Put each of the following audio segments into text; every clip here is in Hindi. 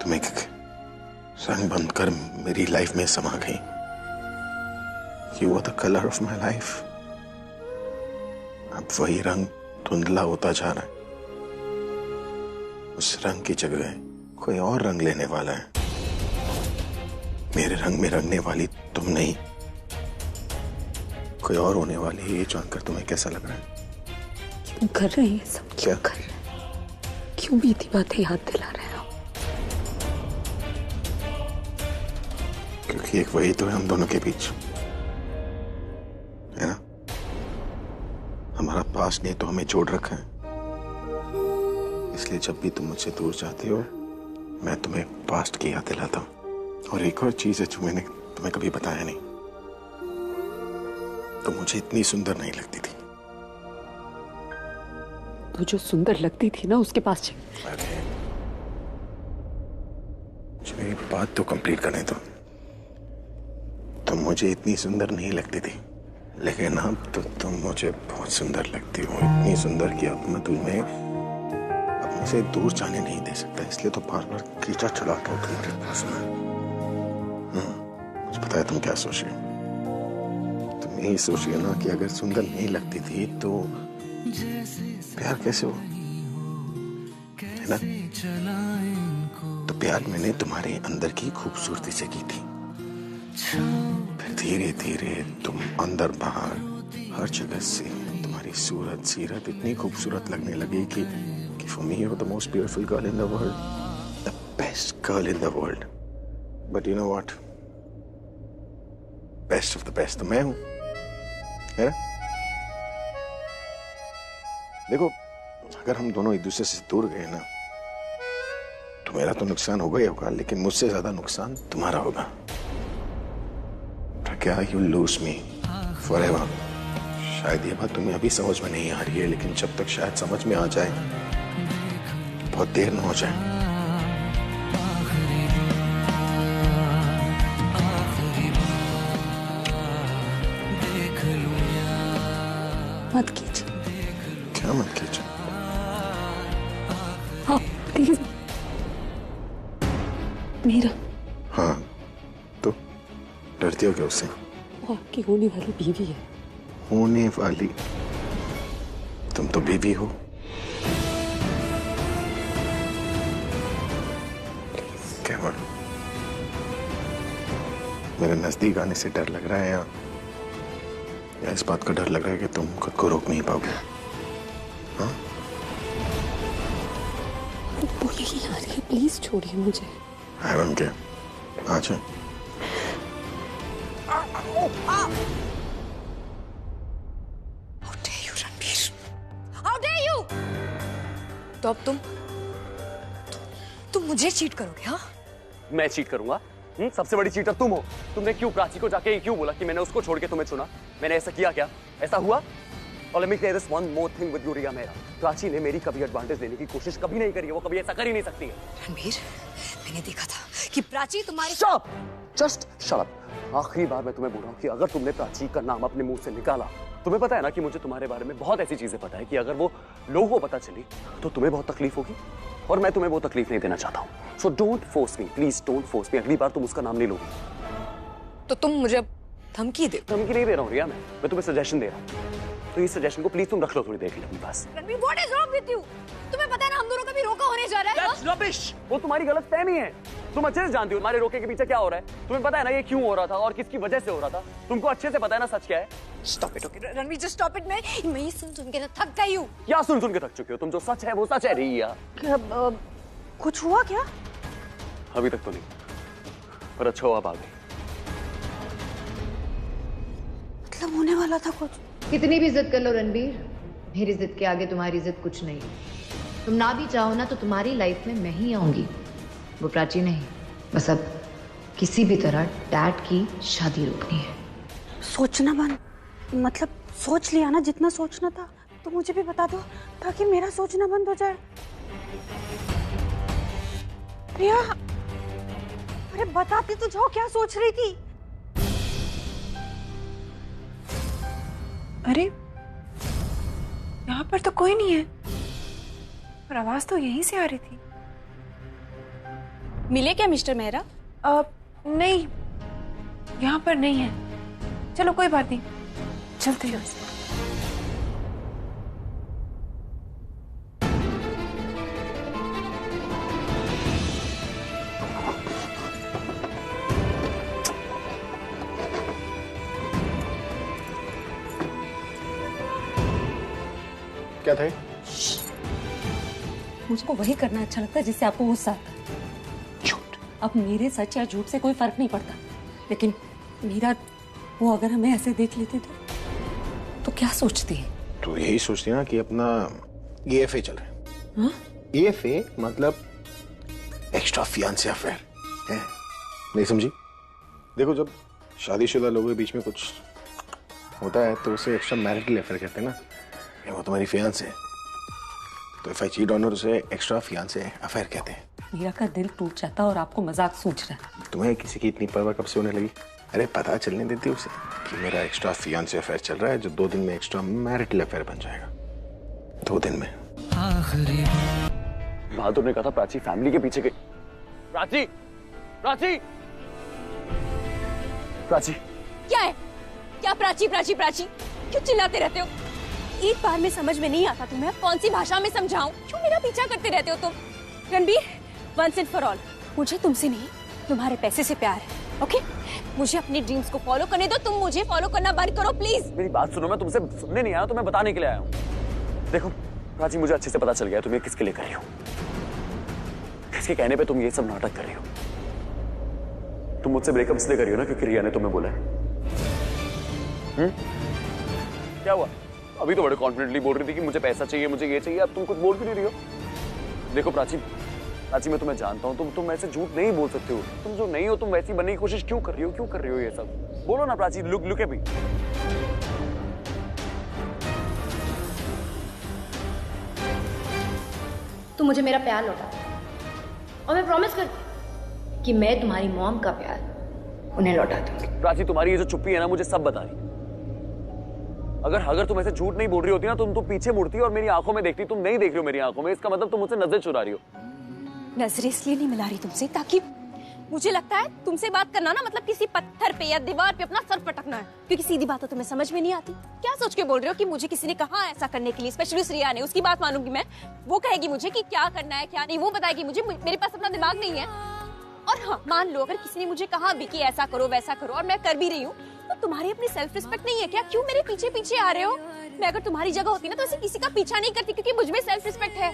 तुम एक रंग बनकर मेरी लाइफ में समा गई। You were the color of my life. अब वही रंग धुंधला होता जा रहा है। उस रंग की जगह कोई और रंग लेने वाला है। मेरे रंग में रंगने वाली तुम नहीं, कोई और होने वाली है। ये जानकर तुम्हें कैसा लग रहा है? क्यों कर रहे हैं सब? क्या कर रहे हैं? क्यों बीती बातें याद दिला रहे हैं आप? क्योंकि एक वही तो है हम दोनों के बीच, है ना? हमारा पास्ट ने तो हमें जोड़ रखा है। इसलिए जब भी तुम मुझसे दूर जाते हो, मैं तुम्हें पास्ट की याद दिलाता हूँ। और एक और चीज है जो मैंने तुम्हें कभी बताया नहीं, तो मुझे इतनी सुंदर नहीं लगती थी। तो जो सुंदर लगती थी ना, उसके पास चल। अरे मेरी बात तो कंप्लीट करने दो। तुम मुझे इतनी सुंदर नहीं लगती थी, लेकिन अब तो तुम मुझे बहुत सुंदर लगती हो। इतनी सुंदर कि अब मैं तुम्हें अपने से दूर जाने नहीं दे सकता। इसलिए तो बार बार खींचा चलाता हूँ तुम्हारे पास में। मुझे पता है तुम क्या सोच रही हो। तुम यही सोच रही हो ना कि अगर सुंदर नहीं लगती थी तो प्यार कैसे हो, है ना? तो प्यार मैंने तुम्हारे अंदर की खूबसूरती से की थी। फिर धीरे धीरे तुम अंदर बाहर हर जगह से तुम्हारी सूरत सीरत इतनी खूबसूरत लगने लगी कि for me you're the most beautiful girl in the world, the best girl in the world. But you know what? Best of the best तो मैं हूं, है ना? देखो, अगर हम दोनों एक दूसरे से दूर गए ना, तो मेरा तो नुकसान होगा ही होगा, लेकिन मुझसे ज्यादा नुकसान तुम्हारा होगा। क्या you lose me forever? शायद ये बात तुम्हें अभी समझ में नहीं आ रही है, लेकिन जब तक शायद समझ में आ जाए, बहुत देर न हो जाए। मत कीजिए। क्या मत कीजिए? हाँ प्लीज। मीरा। हाँ तो डरती हो क्या उससे? वो आपकी होने वाली बीवी है। होने वाली? तुम तो बीवी हो। केवल मेरे नजदीक आने से डर लग रहा है या इस बात का डर लग रहा है कि तुम खुद को रोक नहीं पाओगे? हाँ? वो यही आ रही है, प्लीज छोड़िए मुझे। I don't care. आ जाए। How dare you, Ranbir? How dare you? तो अब तुम मुझे चीट करोगे? हाँ? मैं चीट करूंगा? सबसे बड़ी चीटर तुम हो। तुमने क्यों प्राची को जाके क्यों बोला कि मैंने उसको छोड़ के तुम्हें चुना? मैंने ऐसा किया क्या? ऐसा हुआ? और let me clear this one more thing with you, रिया मेरा। प्राची ने मेरी कभी एडवांटेज लेने की कोशिश कभी नहीं करी है। वो कभी ऐसा कर ही नहीं सकती है। रणबीर, मैंने देखा था कि प्राची तुम्हारी। Shut up! Just shut up! आखिरी बार मैं तुम्हें बोल रहा हूँ कि अगर तुमने प्राची का नाम अपने मुंह से निकाला, तुम्हें पता है ना कि मुझे तुम्हारे बारे में बहुत ऐसी चीजें पता है कि अगर वो लोगों को पता चली तो तुम्हें बहुत तकलीफ होगी, और मैं तुम्हें वो तकलीफ नहीं देना चाहता हूँ। So don't force me, please don't force me। अगली बार तुम उसका नाम नहीं लोगी। तो तुम मुझे धमकी दे? धमकी नहीं दे रहा हूँ रिया, मैं तुम्हें सजेशन दे रहा हूँ। तो इस सजेशन को प्लीज तुम रख लो थोड़ी देर के लिए अपने पास। Ranbir, what is wrong with you? तुम्हें पता है ना हम दोनों का भी रोका होने जा रहा है। That's rubbish! वो तुम्हारी गलतफहमी है। तुम अच्छे से जानती हो हमारे रोके के पीछे क्या हो रहा है। तुम्हें पता है ना ये क्यों हो रहा था और किसकी वजह से हो रहा था। तुमको अच्छे से पता है ना सच क्या है। Stop it, okay? Ranbir, just stop it। मैं ये सुन के थक गई हूँ। क्या सुन के थक चुके हो तुम? जो सच है वो सच है रिया। कुछ हुआ क्या? अभी तक तो नहीं, पर अच्छा हुआ आ गई। मतलब होने वाला था कुछ। कितनी भी जिद कर लो रणबीर, मेरी जिद के आगे तुम्हारी जिद कुछ नहीं। तुम ना भी चाहो ना तो तुम्हारी लाइफ में मैं ही आऊंगी, वो प्राची नहीं। बस अब किसी भी तरह डैड की शादी रोकनी है। सोचना बंद, मतलब सोच लिया ना जितना सोचना था, तो मुझे भी बता दो ताकि मेरा सोचना बंद हो जाए। प्रिया, अरे बताती तो जाओ क्या सोच रही थी। अरे यहाँ पर तो कोई नहीं है, पर आवाज तो यहीं से आ रही थी। मिले क्या मिस्टर मेहरा? नहीं, यहाँ पर नहीं है। चलो कोई बात नहीं, चलते हैं। क्या था? मुझको वही करना अच्छा लगता है जिससे आपको गुस्सा आता है। झूठ। अब मेरे सच या झूठ से कोई फर्क नहीं पड़ता, लेकिन मीरा वो अगर हमें ऐसे देख लेते तो क्या सोचती है? तो यही सोचती है ना कि अपना EFA चल रहा है। EFA मतलब एक्स्ट्रा फियांसे अफेयर है, नहीं समझी? देखो, जब शादीशुदा लोगों के बीच में कुछ होता है तो उसे एक्स्ट्रा मैरिटल अफेयर कहते हैं ना। वो तुम्हारी फियांसे है, तो if I cheat on her उसे एक्स्ट्रा फियांसे अफेयर कहते हैं। मीरा का दिल टूट जाता और आपको मजाक सूझ रहा है। तुम्हें किसी की इतनी परवाह कब से होने लगी? अरे पता चलने देती उसे कि मेरा एक्स्ट्रा फियांसे अफेयर चल रहा है, जो 2 दिन में एक्स्ट्रा मैरिटल अफेयर बन जाएगा। 2 दिन में। बहादुर ने कहा था प्राची फैमिली के पीछे गई। प्राची, प्राची, प्राची। क्या है? क्या प्राची प्राची प्राची? क्यों चिल्लाते रहते हो? एक बार में समझ में नहीं आता तुम्हें, कौन सी भाषा में समझाऊं? क्यों मेरा पीछा करते रहते हो तुम? Ranbir, once and for all, मुझे तुमसे नहीं तुम्हारे पैसे से प्यार है, ओके? मुझे अपनी ड्रीम्स को फॉलो करने दो, तुम मुझे फॉलो करना बंद करो प्लीज। मेरी बात सुनो, मैं तुमसे सुनने नहीं आया, तुम्हें बताने के लिए आया हूँ। देखो प्राची, मुझे अच्छे से पता चल गया तुम ये किसके लिए कर रही हो। किसके कहने पे तुम ये सब नाटक कर रही हो? तुम मुझसे ब्रेकअप इसलिए कर रही हो ना क्योंकि रिया ने तुम्हें बोला है। क्या हुआ? अभी तो बड़े कॉन्फिडेंटली बोल रही थी कि मुझे पैसा चाहिए, मुझे ये चाहिए, अब तुम कुछ बोल भी नहीं रही हो। देखो प्राची, प्राची मैं तुम्हें जानता हूँ, तुम ऐसे झूठ नहीं बोल सकते हो। तुम जो नहीं हो तुम वैसी बनने की कोशिश क्यों कर रही हो? क्यों कर रही हो ये सब? बोलो ना प्राची, लुक एट मी। तुम मुझे मेरा प्यार लौटा, और मैं प्रॉमिस करती कि मैं तुम्हारी मॉम का प्यार उन्हें लौटा दूंगी। प्राची, तुम्हारी ये जो चुप्पी है ना, मुझे सब बता रही। अगर तुम ऐसे झूठ नहीं बोल रही होती ना, तुम पीछे मुड़ती और मेरी आंखों में देखती। तुम नहीं देख रही हो मेरी आंखों में, इसका मतलब तुम मुझसे नजर चुरा रही हो। नजरें इसलिए नहीं मिला रही तुमसे ताकि मुझे लगता है तुमसे बात करना ना मतलब किसी पत्थर पे या दीवार पे अपना सर पटकना है, क्योंकि सीधी बात तो तुम्हें समझ में नहीं आती। क्या सोच के बोल रहे हो कि मुझे किसी ने कहा ऐसा करने के लिए? स्पेशली रिया ने, उसकी बात मानूंगी मैं। वो कहेगी मुझे कि क्या करना है क्या नहीं, वो बताएगी मुझे। मेरे पास अपना दिमाग नहीं है। और हाँ, मान लो अगर किसी ने मुझे कहा भी कि ऐसा करो वैसा करो और मैं कर भी रही हूँ, तो तुम्हारी अपनी सेल्फ रिस्पेक्ट नहीं है क्या? क्यों मेरे पीछे पीछे आ रहे हो? मैं अगर तुम्हारी जगह होती ना तो ऐसे किसी का पीछा नहीं करती, क्योंकि मुझ में सेल्फ रिस्पेक्ट है।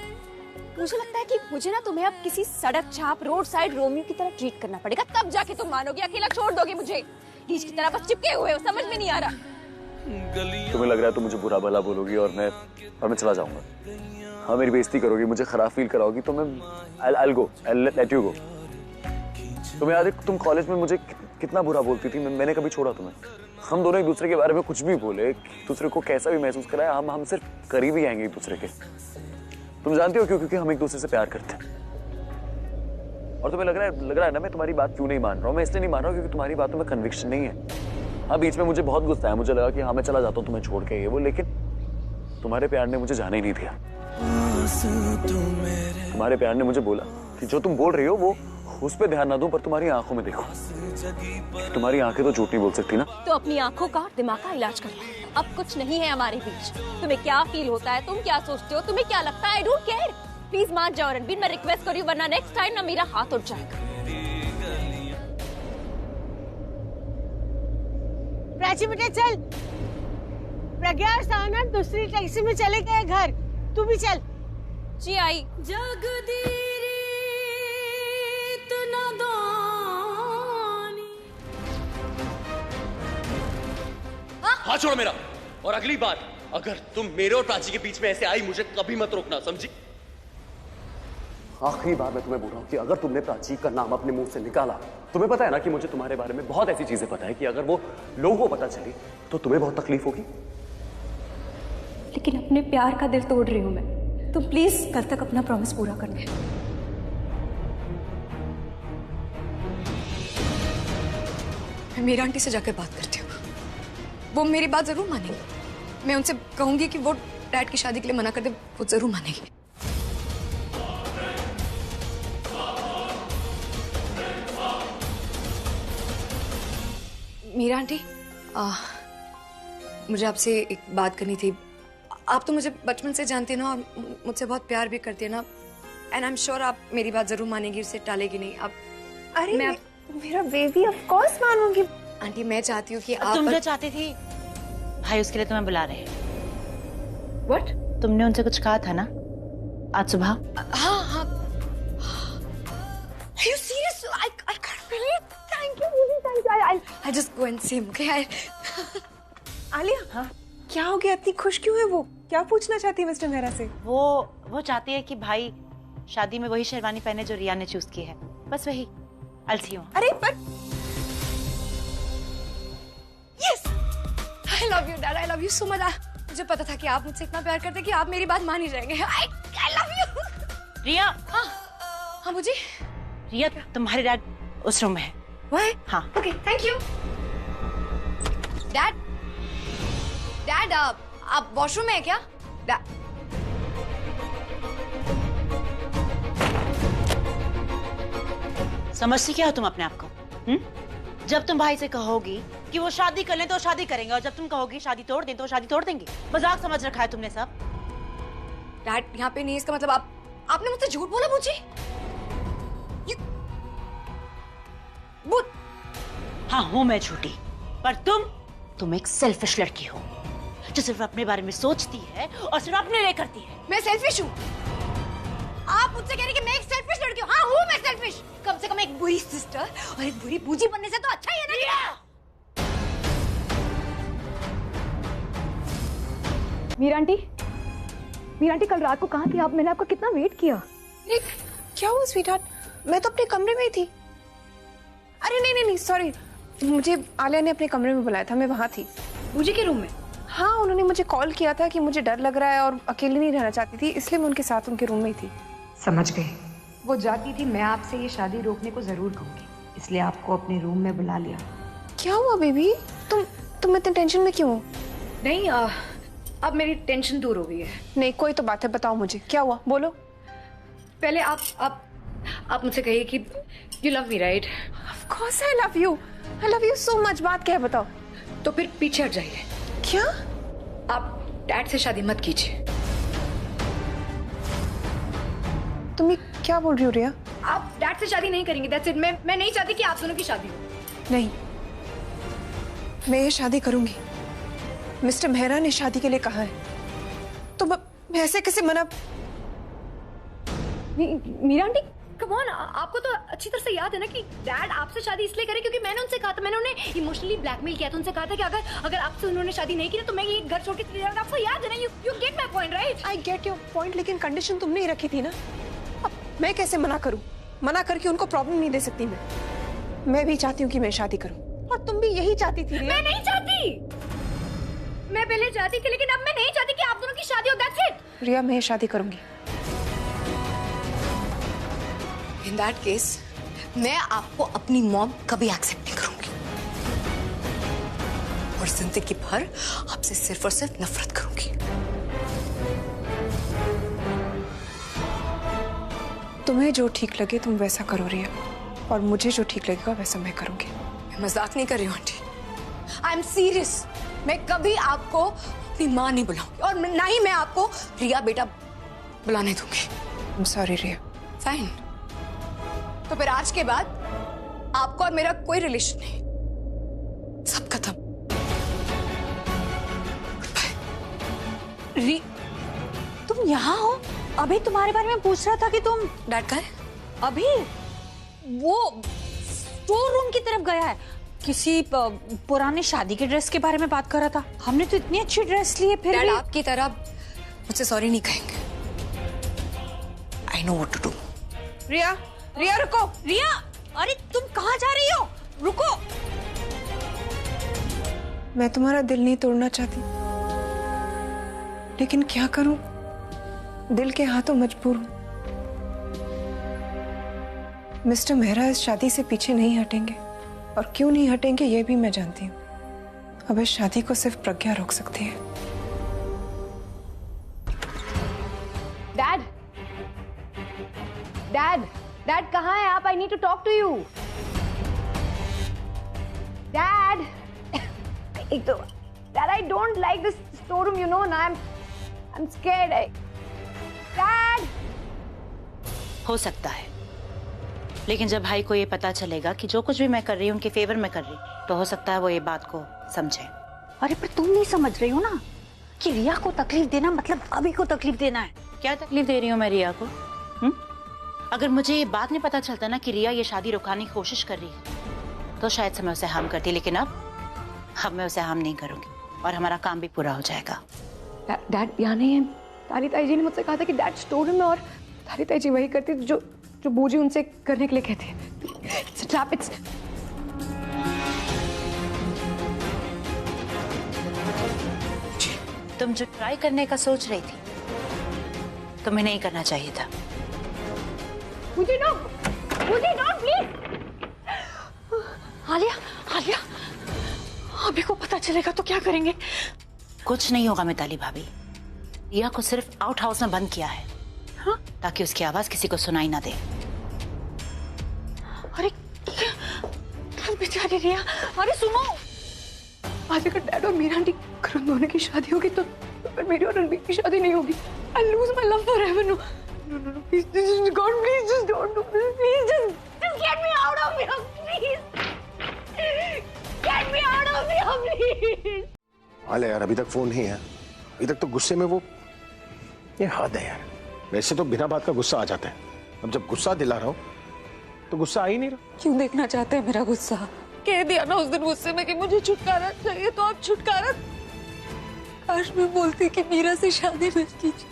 मुझे लगता है कि मुझे ना तुम्हें अब किसी सड़क छाप रोड साइड रोमियो की तरह ट्रीट करना पड़ेगा, तब जाके तुम मानोगे। अकेला छोड़ दोगे मुझे लीच की तरह बस चिपके हुए हो, समझ में नहीं आ रहा। तुम्हें लग रहा है तुम मुझे बुरा भला बोलोगी और मैं चला जाऊंगा। हाँ, मेरी बेइज्जती करोगी, मुझे खराब फील कराओगी, तो मैं I'll let you go। तुम्हें याद है तुम कॉलेज में मुझे कितना बुरा बोलती थी? मैंने कभी छोड़ा तुम्हें? हम दोनों एक दूसरे के बारे में कुछ भी बोले, एक दूसरे को कैसा भी महसूस कराया, हम सिर्फ करीब ही आएंगे एक दूसरे के। तुम जानती हो क्यों? क्योंकि हम एक दूसरे से प्यार करते हैं। और तुम्हें लग रहा है ना मैं तुम्हारी बात क्यों नहीं मान रहा हूँ? मैं इसलिए नहीं मान रहा हूँ क्योंकि तुम्हारी बातों में कन्विक्शन नहीं है। हाँ, बीच में मुझे बहुत गुस्सा है, मुझे लगा कि हाँ मैं चला जाता हूँ तुम्हें छोड़ के, ये वो, लेकिन तुम्हारे प्यार ने मुझे जाने ही नहीं दिया। तुम्हारे प्यार ने मुझे बोला कि जो तुम बोल रही हो वो उस पे ध्यान ना दूं, पर तुम्हारी आंखों में देखो। तुम्हारी आंखें तो झूठ नहीं बोल सकती ना। तो अपनी आंखों का दिमाग का इलाज कर लो। अब कुछ नहीं है हमारे बीच। तुम्हें क्या फील होता है, तुम क्या सोचते हो, तुम्हें क्या लगता है, आई डोंट केयर। प्लीज मान जाओ रणबीर, मैं रिक्वेस्ट कर रही हूँ, वरना नेक्स्ट टाइम ना मेरा हाथ उठ जाएगा। प्राची बेटा चल, प्रज्ञा और सानंद दूसरी टैक्सी में चले गए घर, तू भी चल। जी आई। हाथ छोड़ो मेरा। और अगली बार अगर तुम मेरे और प्राची के बीच में ऐसे आई, मुझे कभी मत रोकना, समझी? आखिरी बार मैं तुम्हें बोल रहा हूँ कि अगर तुमने प्राची का नाम अपने मुंह से निकाला, तुम्हें पता है ना कि मुझे तुम्हारे बारे में बहुत ऐसी चीजें पता है कि अगर वो लोगों को पता चली तो तुम्हें बहुत तकलीफ होगी। लेकिन अपने प्यार का दिल तोड़ रही हूँ मैं। तुम प्लीज कल तक अपना प्रॉमिस पूरा कर दे। मैं मेरी आंटी से जाकर बात करती हूँ, वो मेरी बात जरूर मानेंगी। मैं उनसे कहूंगी कि वो डैड की शादी के लिए मना कर दे, वो जरूर मानेगी। मीरा आंटी, मुझे आपसे एक बात करनी थी। आप तो मुझे बचपन से जानते ना और मुझसे बहुत प्यार भी करते हैं ना, एंड आई एम श्योर आप मेरी बात जरूर मानेंगी, उसे टालेगी नहीं। आप अरे मेरा बेबी, ऑफ कोर्स मानूंगी। आंटी मैं चाहती हूँ कि आप तुम जो चाहती थी भाई उसके लिए तुम्हें बुला रहे हैं। व्हाट? तुमने उनसे कुछ कहा था ना आज सुबह? हाँ हाँ। Are you serious? I can't believe. Thank you, really, thank you. I'll just go and see him, okay? Alia, हाँ? क्या हो गया? इतनी खुश क्यों है वो? क्या पूछना चाहती है मिस्टर मेहरा से? वो चाहती है कि भाई शादी में वही शेरवानी पहने जो रिया ने चूज की है, बस वही। I'll see you. अरे पर Yes, I love you, Dad. I love you so much. मुझे पता था कि आप मुझसे इतना प्यार करते कि आप मेरी बात मान ही जाएंगे। I love you. रिया। हाँ मुझे। रिया, तुम्हारे डैड उस रूम में है। Why? हाँ। Okay, thank you. Dad, आप वॉशरूम में है क्या? समझती क्या हो तुम अपने आप को? जब तुम भाई से कहोगी कि वो शादी कर लें तो शादी करेंगे, और जब तुम कहोगी शादी तोड़ दें तो शादी तोड़ देंगे। मजाक समझ रखा है तुमने सब। डैड यहाँ पे नहीं, इसका मतलब आपने मुझसे झूठ बोला मुझे? हाँ हूँ मैं झूठी, पर तुम एक सेल्फिश लड़की हो जो सिर्फ अपने बारे में सोचती है और सिर्फ अपने लिए करती है। मैं सेल्फिश हूँ? आप मुझसे कह रही कि मैं एक सेल्फिश लड़की हूँ? हाँ हूँ मैं सेल्फिश। कम से कम एक बुरी सिस्टर और एक बुरी बूजी बनने से तो अच्छा ही है ना। मीरा आंटी कल रात को कहाँ थी आप? मैंने आपका कितना वेट किया। क्या हुआ स्वीटहार्ट? मैं तो अपने कमरे में ही थी। अरे नहीं सॉरी, मुझे आलिया ने अपने कमरे में बुलाया था, मैं वहाँ थी। बूजी के रूम में? हाँ, उन्होंने मुझे कॉल किया था कि मुझे डर लग रहा है और अकेली नहीं रहना चाहती थी, इसलिए मैं उनके साथ उनके रूम में ही थी। समझ गए। वो जाती थी मैं आपसे ये शादी रोकने को जरूर कहूंगी, इसलिए आपको अपने रूम में बुला लिया। क्या हुआ बेबी? तुम इतने टेंशन में क्यों हो? नहीं, अब मेरी टेंशन दूर हो गई है। नहीं, कोई तो बात है, बताओ मुझे क्या हुआ, बोलो। पहले आप मुझसे कहिए कि you love me, right? Of course I love you. I love you so much. बात क्या है बताओ। तो फिर पीछे हट जाइए। क्या? आप डैड से शादी मत कीजिए। तुम ये क्या बोल रही हो रिया? आप डैड से शादी नहीं करेंगे, that's it। मैं नहीं चाहती कि आप दोनों की शादी हो। नहीं, मैं ये शादी करूंगी। मिस्टर मेहरा ने शादी के लिए कहा है, तो मैं ऐसे कैसे मना? मीरा आंटी, कम ऑन, आपको तो अच्छी तरह से याद है ना कि डैड आपसे शादी इसलिए करे क्योंकि मैंने उनसे कहा था, मैंने उन्हें इमोशनली ब्लैकमेल किया था। उनसे कहा था कि अगर आपसे उन्होंने शादी नहीं की तो मैं ये घर छोड़ के चली जाऊंगा। आपको याद है ना? You get my point, right? I get your point, लेकिन कंडीशन तुमने ही रखी थी ना। अब मैं कैसे मना करूं? मना करके उनको प्रॉब्लम नहीं दे सकती मैं भी चाहती हूँ कि मैं शादी करूं, और तुम भी यही चाहती थी। मैं नहीं चाहती। मैं पहले चाहती थी, लेकिन अब मैं नहीं चाहती कि आप दोनों की शादी हो। That's it. रिया, मैं ये शादी करूंगी। In that case, मैं आपको अपनी मॉम कभी एक्सेप्ट नहीं करूंगी और जिंदगी भर आपसे सिर्फ और सिर्फ नफरत करूंगी। तुम्हें जो ठीक लगे तुम वैसा करो रिया, और मुझे जो ठीक लगेगा वैसा मैं करूंगी। मैं मजाक नहीं कर रही हूँ आंटी, आई एम सीरियस। मैं कभी आपको अपनी माँ नहीं बुलाऊंगी और ना ही मैं आपको रिया बेटा बुलाने दूंगी। I'm sorry Riya. फाइन, तो फिर आज के बाद आपको और मेरा कोई रिलेशन नहीं, सब खत्म। तुम यहाँ हो? अभी तुम्हारे बारे में पूछ रहा था कि तुम। डैड का है? अभी वो स्टोर रूम की तरफ गया है, किसी पुराने शादी के ड्रेस के बारे में बात कर रहा था। हमने तो इतनी अच्छी ड्रेस ली है, फिर डैड आपकी तरह मुझसे सॉरी नहीं कहेंगे। I know what to do. Riya, Riya रुको। रिया, अरे तुम कहाँ जा रही हो? रुको। मैं तुम्हारा दिल नहीं तोड़ना चाहती, लेकिन क्या करूं, दिल के हाथों मजबूर हूं। मिस्टर मेहरा इस शादी से पीछे नहीं हटेंगे, और क्यों नहीं हटेंगे ये भी मैं जानती हूँ। अब इस शादी को सिर्फ प्रज्ञा रोक सकती है। डैड, डैड, डैड कहाँ है आप? I need to talk to you. Dad, एक तो Dad, I don't like this storeroom, you know, and I'm scared. Dad! हो सकता है, लेकिन जब भाई को ये पता चलेगा कि जो कुछ भी मैं कर रही हूँ उनके फेवर में कर रही हूँ, तो हो सकता है वो ये बात को समझे। अरे पर तुम नहीं समझ रही हो ना कि रिया को तकलीफ देना मतलब अभी को तकलीफ देना है। क्या तकलीफ दे रही हूँ मैं रिया को? अगर मुझे ये बात नहीं पता चलता ना कि रिया ये शादी रुकाने की कोशिश कर रही है, तो शायद से मैं उसे हार्म करती, लेकिन अब मैं उसे हार्म नहीं करूंगी और हमारा काम भी पूरा हो जाएगा। डैड यहाँ नहीं है। तारी ताई जी ने मुझसे कहा था कि डैड स्टोर रूम में, और तारी ताई जी वही करती जो बूजी उनसे करने के लिए कहते हैं। It's a trap, it's... तुम जो ट्राई करने का सोच रही थी, तुम्हें नहीं करना चाहिए था। मुझे प्लीज। आलिया, अभी को पता चलेगा तो क्या करेंगे? कुछ नहीं होगा मिताली भाभी। रिया को सिर्फ आउट हाउस में बंद किया है, हाँ? ताकि उसकी आवाज किसी को सुनाई ना दे। अरे बेचारी रिया, अरे सुनो, आज अगर डैड और मीरा आंटी करण दोनों की शादी होगी तो फिर मेरी और रणबीर की शादी नहीं होगी। I'll lose my love forever. No, please, God, please, just don't do this. Please, just get me out of here, please. Get me out of here, please. हाले यार, अभी तक फोन नहीं है। अभी तक तो गुस्से में वो, ये हद है यार। वैसे तो बिना बात का गुस्सा आ जाता है, अब जब गुस्सा दिला रहा हूँ तो गुस्सा आ ही नहीं रहा। क्यों देखना चाहते हैं मेरा गुस्सा? कह दिया ना उस दिन गुस्से में कि मुझे छुटकारा चाहिए, तो आप छुटकारा। काश मैं बोलती कि मीरा से शादी मत कीजिए।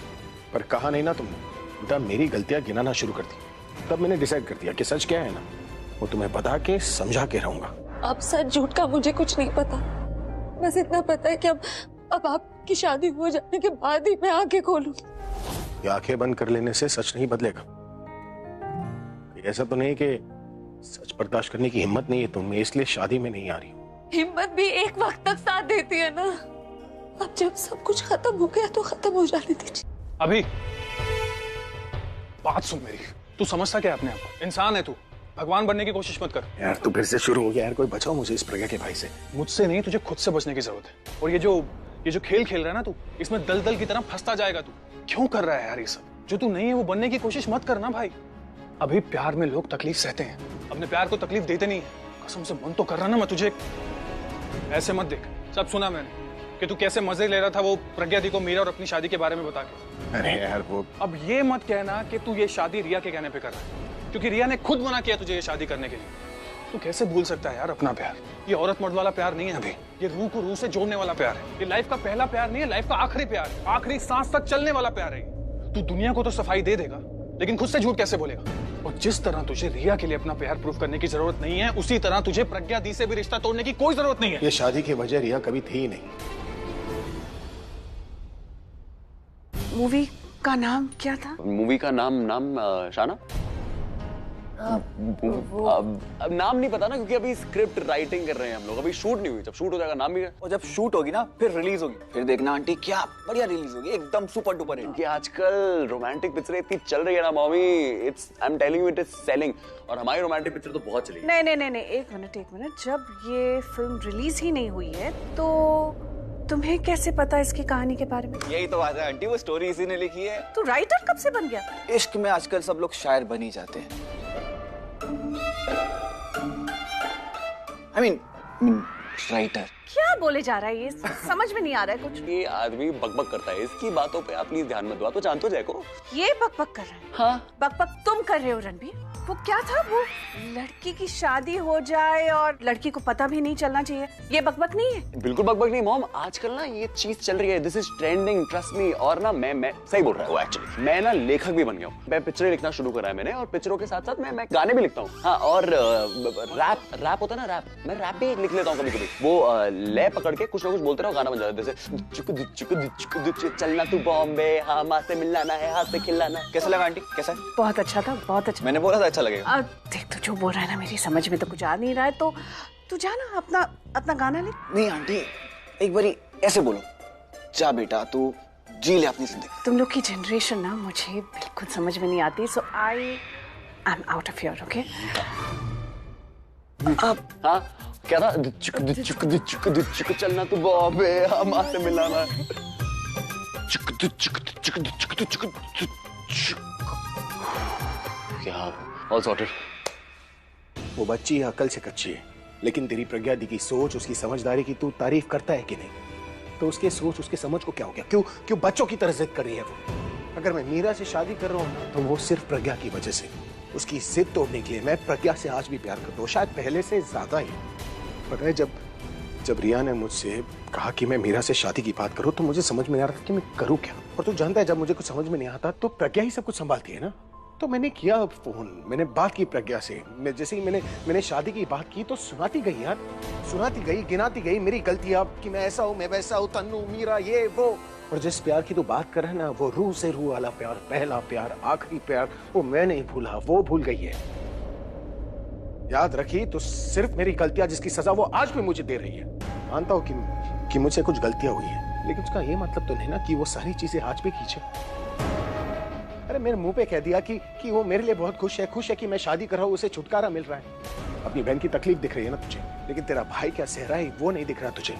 पर कहा नहीं ना तुमने, बेटा मेरी गलतियां गिनाना शुरू कर दी। तब मैंने डिसाइड कर दिया कि सच क्या है ना, वो तुम्हें बता के समझा के रहूंगा। अब सच झूठ का मुझे कुछ नहीं पता, बस इतना पता है कि अब आपकी शादी हो जाने के बाद ही मैं आंखें खोलूंगी। ये आंखें बंद कर लेने से सच नहीं बदलेगा। ऐसा तो नहीं कि सच बर्दाश्त करने की हिम्मत नहीं है तुम्हें, इसलिए शादी में नहीं आ रही हूँ। हिम्मत भी एक वक्त तक साथ देती है ना। अब जब सब कुछ खत्म हो गया तो खत्म हो जाने दीजिए। अभी बात सुन मेरी, तू समझता क्या अपने आप को? इंसान है तू, भगवान बनने की कोशिश मत कर। यार तू फिर से शुरू हो गया यार, कोई बचाओ मुझे इस प्रज्ञा के भाई से। मुझसे नहीं, तुझे खुद से बचने की जरूरत है। और ये जो खेल खेल रहा है ना तू, इसमें दलदल की तरह फंसता जाएगा। तू क्यों कर रहा है यार ये सब? जो तू नहीं है वो बनने की कोशिश मत करना भाई। अभी प्यार में लोग तकलीफ सहते हैं, अपने प्यार को तकलीफ देते नहीं है। कसम से मन तो कर रहा ना मैं तुझे ऐसे मत देख। सब सुना मैंने कि तू कैसे मजे ले रहा था वो प्रज्ञा दी को मीरा और अपनी शादी के बारे में बता के। अरे यार वो, अब ये मत कहना कि तू ये शादी रिया के कहने पे कर रहा है, क्योंकि रिया ने खुद मना किया तुझे ये शादी करने के लिए। तू कैसे भूल सकता है यार अपना प्यार? ये औरत मर्द वाला प्यार नहीं है अभी, ये रूह को रूह से जोड़ने वाला प्यार है। ये लाइफ का पहला प्यार नहीं है, लाइफ का आखिरी प्यार है, आखिरी सांस तक चलने वाला प्यार है। तू दुनिया को तो सफाई दे देगा, लेकिन खुद से झूठ कैसे बोलेगा? और जिस तरह तुझे रिया के लिए अपना प्यार प्रूफ करने की जरूरत नहीं है, उसी तरह तुझे प्रज्ञा दी से भी रिश्ता तोड़ने की कोई जरूरत नहीं है। ये शादी की वजह रिया कभी थी ही नहीं। मूवी का नाम क्या था? मूवी का नाम शाना। अब नाम नहीं पता ना, क्योंकि अभी स्क्रिप्ट राइटिंग कर रहे हैं हम लोग, अभी शूट नहीं हुई। जब शूट हो जाएगा नाम भी। और जब शूट होगी ना फिर रिलीज होगी, फिर देखना आंटी क्या बढ़िया रिलीज होगी, एकदम सुपर डुपर हिट। कि आजकल रोमांटिक पिक्चर इतनी चल रही है ना mommy, it's I am telling you it is selling. और हमारी रोमांटिक पिक्चर तो बहुत चली। नहीं, एक मिनट, जब ये फिल्म रिलीज ही नहीं हुई है तो तुम्हें कैसे पता इसकी कहानी के बारे में? यही तो बात है आंटी, वो स्टोरी इसी ने लिखी है। तू राइटर कब से बन गया? इश्क में आजकल सब लोग शायर बन ही जाते हैं। I mean, writer. क्या बोले जा रहा है ये? समझ में नहीं आ रहा है कुछ। ये आदमी बकबक करता है, इसकी बातों पे आप प्लीज ध्यान मत दो। आप तो जानते हो जय को। ये बकबक कर रहा है? हाँ। बकबक तुम कर रहे हो रणबीर। वो क्या था, वो लड़की की शादी हो जाए और लड़की को पता भी नहीं चलना चाहिए, ये बकबक नहीं है? बिल्कुल बकबक नहीं मॉम, आजकल ना ये चीज चल रही है, this is trending, trust me. और ना मैं सही बोल रहा हूँ एक्चुअली, मैं ना लेखक भी बन गया हूँ। मैं पिक्चरें लिखना शुरू करा है मैंने, और पिक्चरों के साथ साथ मैं गाने भी लिखता हूँ। हाँ, और रैप होता है ना, रैप मैं रैप भी लिख लेता हूँ कभी कभी। वो लय पकड़ के कुछ ना कुछ बोलते रहो, गाना बन जाता है। जैसे चलना तू बॉम्बे, हाँ माँ से मिलाना है, हाथ से खिलाना। कैसा लगा आंटी? कैसा? बहुत अच्छा था, बहुत अच्छा। मैंने बोला था अच्छा लगेगा। देख तू जो बोल रहा है ना, मेरी समझ में तो कुछ आ नहीं रहा है, तो तू जा ना अपना गाना ले। नहीं आंटी, एक बारी ऐसे बोलो, जा बेटा तू जी ले अपनी जिंदगी। तुम लोग की जनरेशन ना मुझे बिल्कुल समझ में नहीं आती, so I am out of your, okay? हाँ क्या था? चलना तू बॉबे, हम से मिलाना। क्या ऑल सॉर्टेड। वो बच्ची अकल से कच्ची है, लेकिन तेरी प्रज्ञा दी की सोच, उसकी समझदारी की तू तारीफ करता है कि नहीं? तो उसके सोच, उसके समझ को क्या हो गया? क्यों बच्चों की तरह जिद कर रही है वो? अगर मैं मीरा से शादी कर रहा हूँ तो वो सिर्फ प्रज्ञा की वजह से। उसकी जिद तोड़ने के लिए मैं प्रज्ञा से आज भी प्यार करता हूँ, शायद पहले से ज्यादा ही। पता है, जब रिया ने मुझसे कहा कि मैं मीरा से शादी की बात करूं तो मुझे समझ में नहीं आ रहा था कि मैं करूं क्या। और तू जानता है, जब मुझे कुछ समझ में नहीं आता तो प्रज्ञा ही सब कुछ संभालती है ना। तो मैंने किया फोन, मैंने बात की प्रज्ञा से। मैं जैसे ही मैंने शादी की बात की तो सुनाती गई यार, सुनाती गई, गिनाती गई मेरी गलतियां कि मैं ऐसा हूं, मैं वैसा हूं, तन्नू, मीरा, ये वो। और जिस प्यार की तू बात कर रहा है ना, वो रूह से रूह वाला प्यार, पहला प्यार, आखिरी प्यार, वो मैं नहीं भूला, वो भूल गई है। याद रखी तो सिर्फ मेरी गलतियां जिसकी सजा वो आज भी मुझे दे रही है। मानता हूं कि मुझसे कुछ गलतियां हुई हैं, लेकिन उसका ये मतलब तो नहीं ना कि वो सारी चीजें आज भी खींचे। अरे मेरे मुंह पे कह दिया कि वो मेरे लिए बहुत खुश है कि मैं शादी कर रहा हूं, उसे छुटकारा मिल रहा है। अपनी बहन की तकलीफ दिख रही है ना तुझे, लेकिन तेरा भाई क्या सह रहा है वो नहीं दिख रहा तुझे।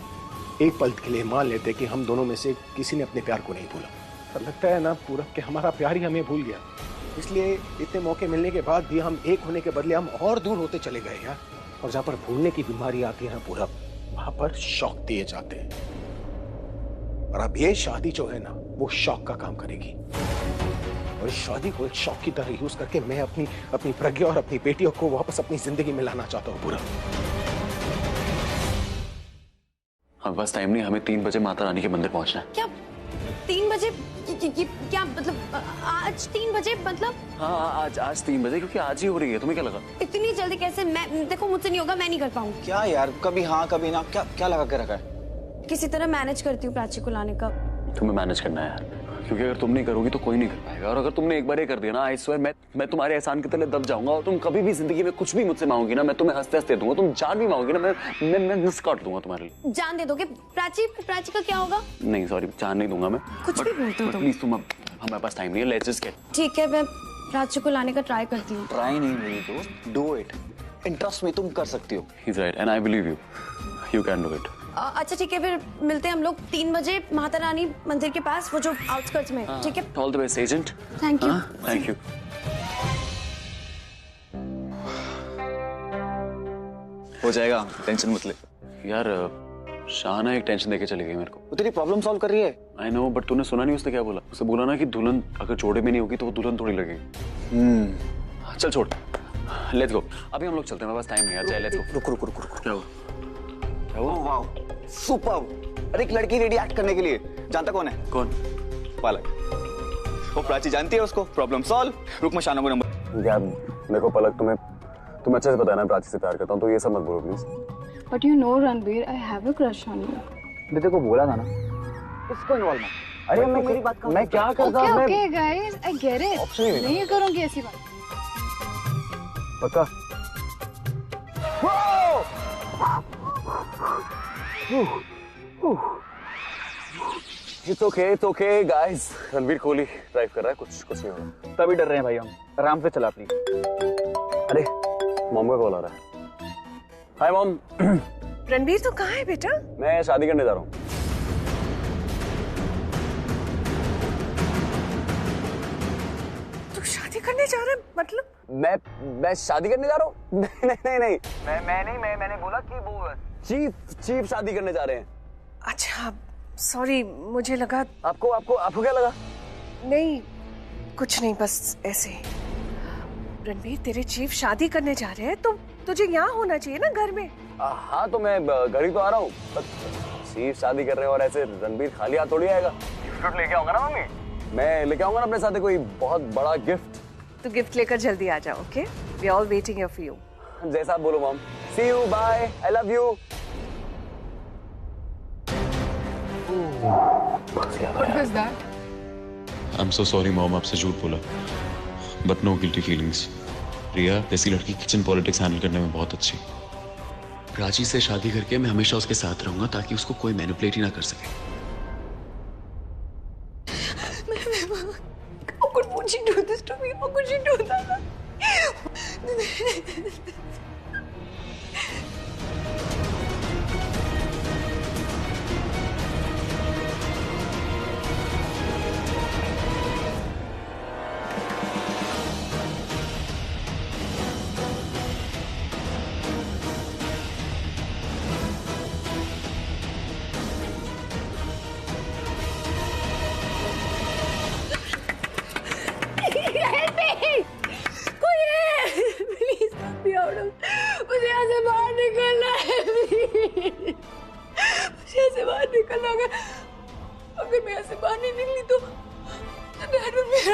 एक पल के लिए मान लेते कि हम दोनों में से किसी ने अपने प्यार को नहीं भूला, पर लगता है ना पूरब कि हमारा प्यार ही हमें भूल गया। इसलिए इतने मौके मिलने के बाद भी हम एक होने के बदले हम और दूर होते चले गए यार। और जहां पर भूलने की बीमारी आती है ना पूरब, वहां पर शौक दिए जाते हैं। और अब ये शादी जो है ना, वो शौक का काम करेगी। और इस शादी को एक शौक की तरह यूज करके मैं अपनी प्रज्ञा और अपनी बेटियों को वापस अपनी जिंदगी में लाना चाहता हूँ पूरब। हमें पास टाइम नहीं, हमें 3 बजे माता रानी के मंदिर पहुंचना है। क्या 3 बजे? क्या मतलब आज 3 बजे मतलब? हाँ आज 3 बजे, क्योंकि आज ही हो रही है। तुम्हें क्या लगा इतनी जल्दी कैसे? मैं देखो, मुझसे नहीं होगा, मैं नहीं कर पाऊंगी। क्या यार, कभी हाँ कभी ना, क्या लगा के रखा है? किसी तरह मैनेज करती हूँ प्राची को लाने का। तुम्हें मैनेज करना है यार, क्योंकि अगर तुम नहीं करोगी तो कोई नहीं कर पाएगा। और अगर तुमने एक बार ये कर दिया ना, आई स्वेयर मैं तुम्हारे एहसान के तले दब जाऊंगा। और तुम कभी भी जिंदगी में कुछ भी मुझसे मांगोगी ना, मैं तुम्हें हंसते हंसते दूंगा। तुम जान भी मांगोगी ना, मैं नस काट दूंगा तुम्हारे लिए। जान दे दोगे? प्राची का क्या होगा? नहीं सॉरी, जान नहीं दूंगा मैं। कुछ भी बोलते हो तुम। प्लीज तुम, अब हमारे पास टाइम नहीं है, लेट्स जस्ट गेट। ठीक है, मैं प्राची को लाने का ट्राई करती हूँ। ट्राई नहीं मेरी दोस्त, डू इट। इंटरेस्ट में तुम कर सकती हो। He is right and I believe you can do it. अच्छा ठीक है, फिर मिलते हैं हम लोग 3 बजे माता रानी मंदिर के पास, वो जो आउटस्कर्ट्स में। ठीक है, all the best agent. Thank you. Thank you. हो जाएगा, टेंशन मत ले यार। शाहना एक टेंशन देके चली गई मेरे को। वो तेरी प्रॉब्लम सॉल्व कर रही है। आई नो, बट तूने सुना नहीं उसने क्या बोला? उसे बोला ना कि दुल्हन अगर जोड़े में नहीं होगी तो वो दुल्हन थोड़ी लगेगी। चल छोड़, लेट्स गो। अभी हम लोग चलते हैं, मेरे पास टाइम नहीं यार। Let's go. रुक। क्या हुआ? Wow, superb. अरे एक लड़की रेडी एक्ट करने के लिए, जानता कौन है? कौन? पलक। वो प्राची जानती है उसको। Problem solve. रुक, मैं शाना को नंबर। यार देखो पलक, तुम्हें अच्छे से पता है ना प्राची से प्यार करता हूँ, तो ये सब मत बोलो please. But you know Ranbir, I have a crush on you. मैं तेरे को बोला था ना, इसको इन्वॉल्व मत। अरे मैं मेरी बात मैं क्या करता हूँ? Okay guys, I get it. नहीं करूंगी ऐसी बात। पक्का? It's okay guys। Ranbir Kohli drive कर रहा है, कुछ नहीं होगा। तभी डर रहे हैं भाई हम। आराम से चला प्लीज। अरे मॉम का कॉल आ रहा है। Hi mom. रणबीर तो कहाँ है बेटा? मैं शादी करने जा रहा हूँ। तू शादी करने जा रहा है? मतलब मैं शादी करने जा रहा हूँ? नहीं मैंने बोला कि वो चीफ शादी करने जा रहे हैं। अच्छा सॉरी, मुझे लगा। आपको क्या लगा? नहीं कुछ नहीं, बस ऐसे। रणबीर, तेरे चीफ शादी करने जा रहे हैं तो तुझे यहाँ होना चाहिए ना, घर में। हाँ तो मैं घर ही तो आ रहा हूँ। चीफ शादी कर रहे हैं और ऐसे रणबीर खाली हाथ थोड़ी आएगा। गिफ्ट लेके आऊंगा ना मम्मी। मैं लेके आऊंगा ना अपने साथ कोई बहुत बड़ा गिफ्ट। तो गिफ्ट लेकर जल्दी आ जाओ। Okay, we are all waiting here for you. जैसा आप बोलो mom. See you, bye, I love you. What was that? I'm so sorry mom, आपसे झूठ बोला। But no guilty feelings। रिया जैसी लड़की किचन पॉलिटिक्स हैंडल करने में बहुत अच्छी। प्राची से शादी करके मैं हमेशा उसके साथ रहूंगा ताकि उसको कोई मैनिपुलेट ही ना कर सके। How could she do this to me? How could she do that?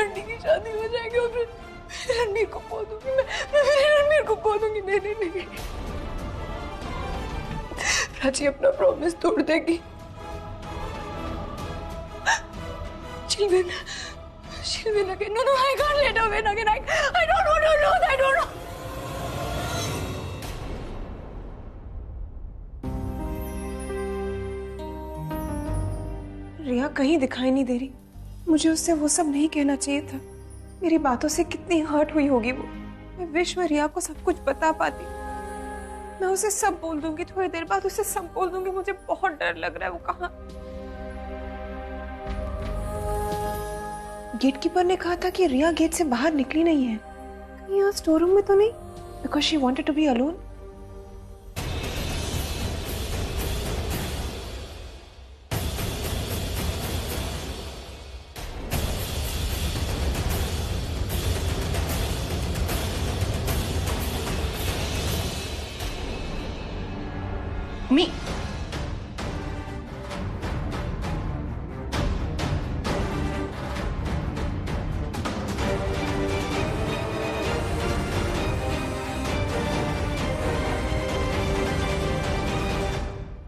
Aunty की शादी हो जाएगी और फिर रणबीर को खो दूंगी मैं रणबीर को खो दूंगी। नहीं नहीं नहीं, प्राची अपना प्रॉमिस तोड़ देगी। She'll win again. No, I can't let her win again. I don't want to lose. I don't know. रिया कहीं दिखाई नहीं दे रही। मुझे उससे वो सब नहीं कहना चाहिए था। मेरी बातों से कितनी हर्ट हुई होगी वो। मैं विश में रिया को सब कुछ बता पाती। मैं उसे सब बोल दूंगी, थोड़ी देर बाद उसे सब बोल दूंगी। मुझे बहुत डर लग रहा है। वो कहाँ? गेटकीपर ने कहा था कि रिया गेट से बाहर निकली नहीं है। कहीं यहाँ स्टोर रूम में तो नहीं? Because she wanted to be alone. मी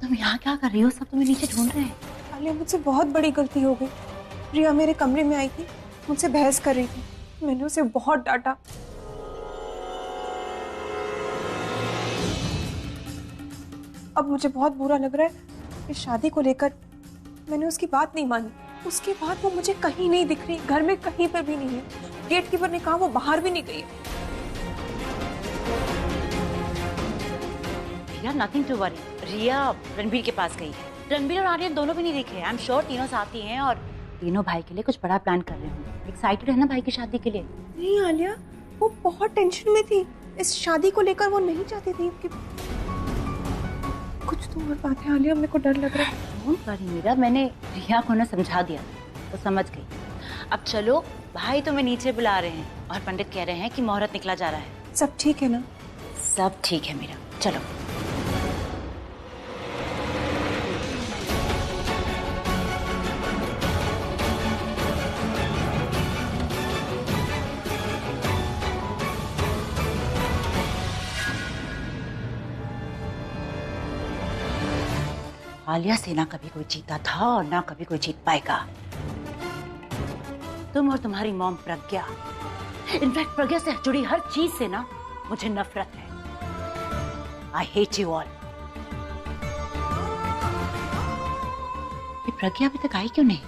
तुम यहाँ क्या कर रही हो? सब तुम्हें नीचे ढूंढ रहे हैं। आलिया, मुझसे बहुत बड़ी गलती हो गई। रिया मेरे कमरे में आई थी, मुझसे बहस कर रही थी। मैंने उसे बहुत डांटा। अब मुझे बहुत बुरा लग रहा है। इस शादी को लेकर मैंने उसकी बात नहीं मानी। उसके बाद वो मुझे कहीं नहीं दिख रही, घर में कहीं पर भी नहीं है। गेटकीपर ने कहा वो बाहर भी नहीं गई। रिया, नथिंग टू वरी। रिया रणबीर के पास गई है। रणबीर और आर्यन दोनों भी नहीं दिखे। आई एम श्योर तीनों साथ ही हैं और तीनों भाई के लिए कुछ बड़ा प्लान कर रहे होंगे। एक्साइटेड है ना भाई की शादी के लिए? नहीं आलिया, वो बहुत टेंशन में थी। इस शादी को लेकर वो नहीं चाहती थी कि कुछ तो और बात है। आलिया, मेरे को डर लग रहा है। कौन करी मीरा? मैंने रिया को ना समझा दिया, वो समझ गई। अब चलो, भाई तुम्हें नीचे बुला रहे हैं और पंडित कह रहे हैं कि मुहूर्त निकला जा रहा है। सब ठीक है ना? सब ठीक है मीरा, चलो। आलिया से ना कभी कोई जीता था और ना कभी कोई जीत पाएगा। तुम और तुम्हारी मॉम प्रज्ञा, इनफैक्ट प्रज्ञा से जुड़ी हर चीज से ना मुझे नफरत है। I hate you all. ये प्रज्ञा अभी तक आई क्यों नहीं?